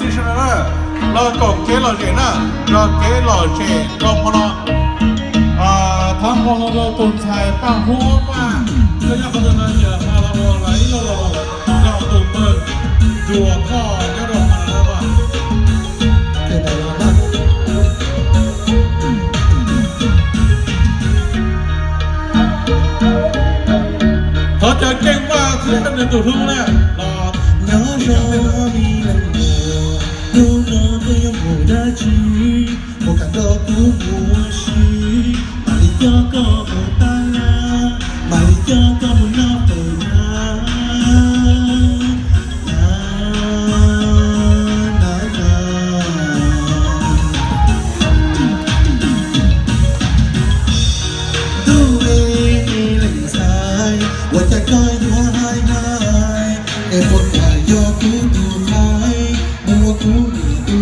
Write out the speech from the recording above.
是什么呢？老搞给老谁呢？老给老谁老婆了？ทางของเราตุนชายป้าหัวมาก็ยังคนนั้นเนี่ยมาละวันไหลเราตุนเปิดจั่วข้อจะรอมาแล้วว่าเป็นอะไรบ้างเขาจะเก่งมากคือตั้งแต่ตัวทุ่งเนี่ยรอ鸟说你冷漠，有那么有我的情，我感到不默许。马里亚个不打啦，马里亚个不闹回啦，啦啦啦。都为你冷彩，我在该我嗨嗨。ไอ้พวกขายยอกูดูขายมัวกูมีดู